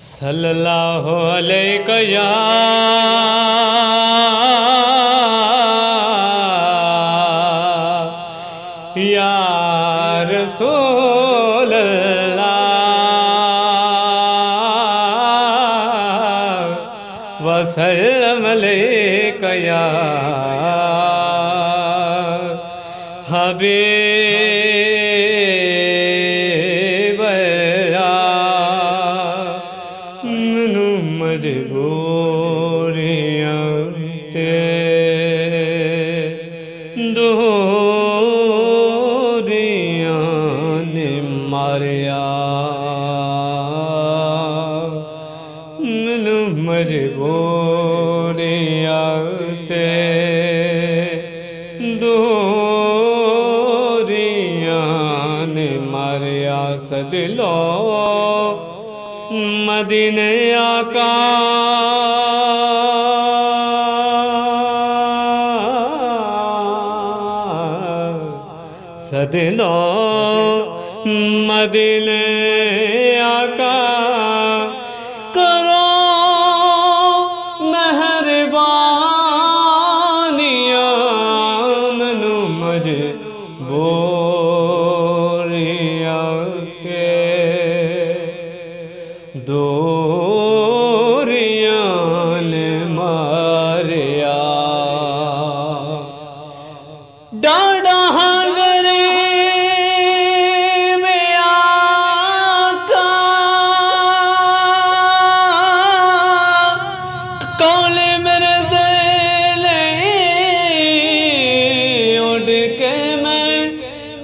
सल्लल्लाहु अलैहि या रसूल अल्लाह वसल्लम अलैका या हबीब अल्लाह। मैनू मजबूरियां ते दूरियां ने मारिया, मैनू मजबूरियां ते सदिलो मदीने आका सदिलो मदीने आका करो मेहरबानिया, मैनू दूरियां ने मारिया। डाढ़ा गरीब आका कौल मेरे दिले उड़ के मैं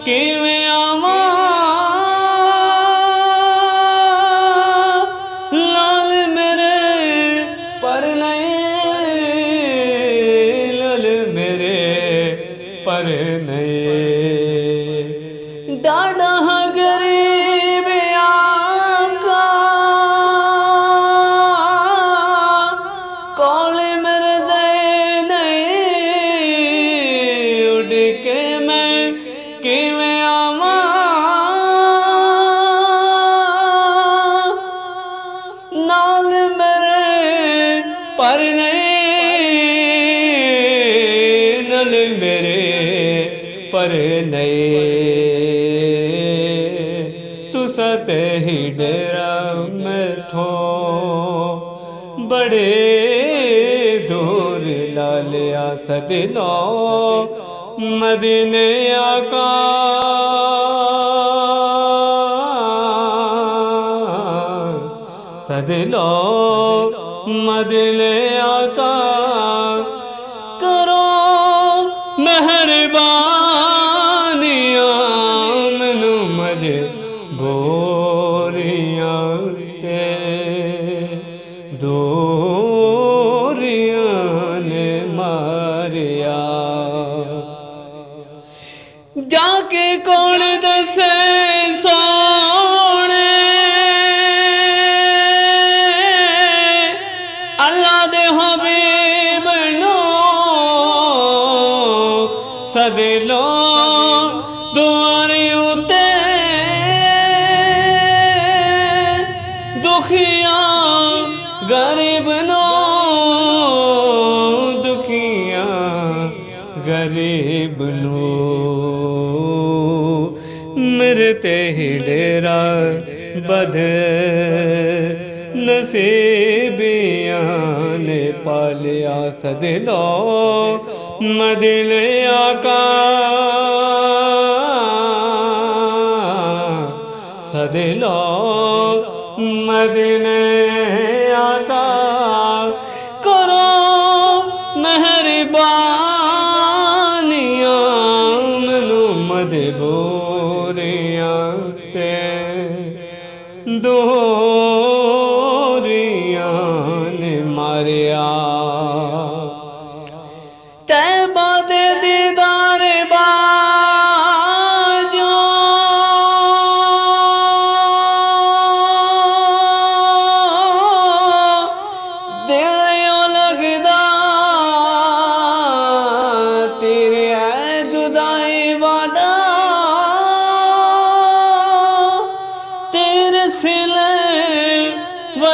किवें आवां, पर नहीं डाढ़ा गरीब आका कौल मेरे दे नहीं उड़ के मैं किवें आवां, नाल मेरे पर नहीं मेरे पर नहीं। तुसा ते ही डेरा मैथों बड़े दूर ला लिया, सदिलो मदीने आका सदिलो मदीने आका करो मेहरबानिया, मैनू मजबूरियां ते दूरियां ने मारिया। जाके कौन दसे सोने अल्लाह दे हबीब नो सदिलो दुआरे उते दुखिया गरीब नो दुखिया गरीब नो मेरे ते ही डेरा बद नसीबियां ने पालिया, सदिलो मदीने आका सदिलो मदीने आका करो मेहरबानिया, मैनू मजबूरियां ते दूरियां ने मारिया। तैबा दे दीदार बाजो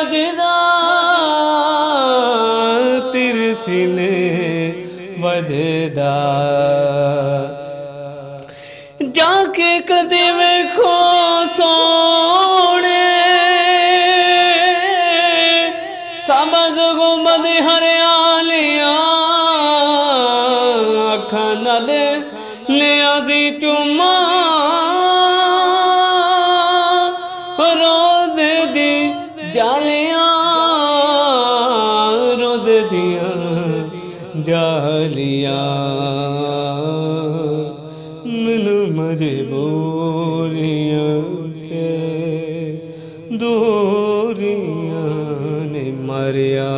वजदा तेरे सीने वजदा जाके कदे वेखो सोने सबद गुंबद हरियालियां अखां नाल लिया दी चुम्मा रोज़ दी जालियां रोज़ दियां जालियां मैनू मजबूरियां ते दूरियां ने मारिया।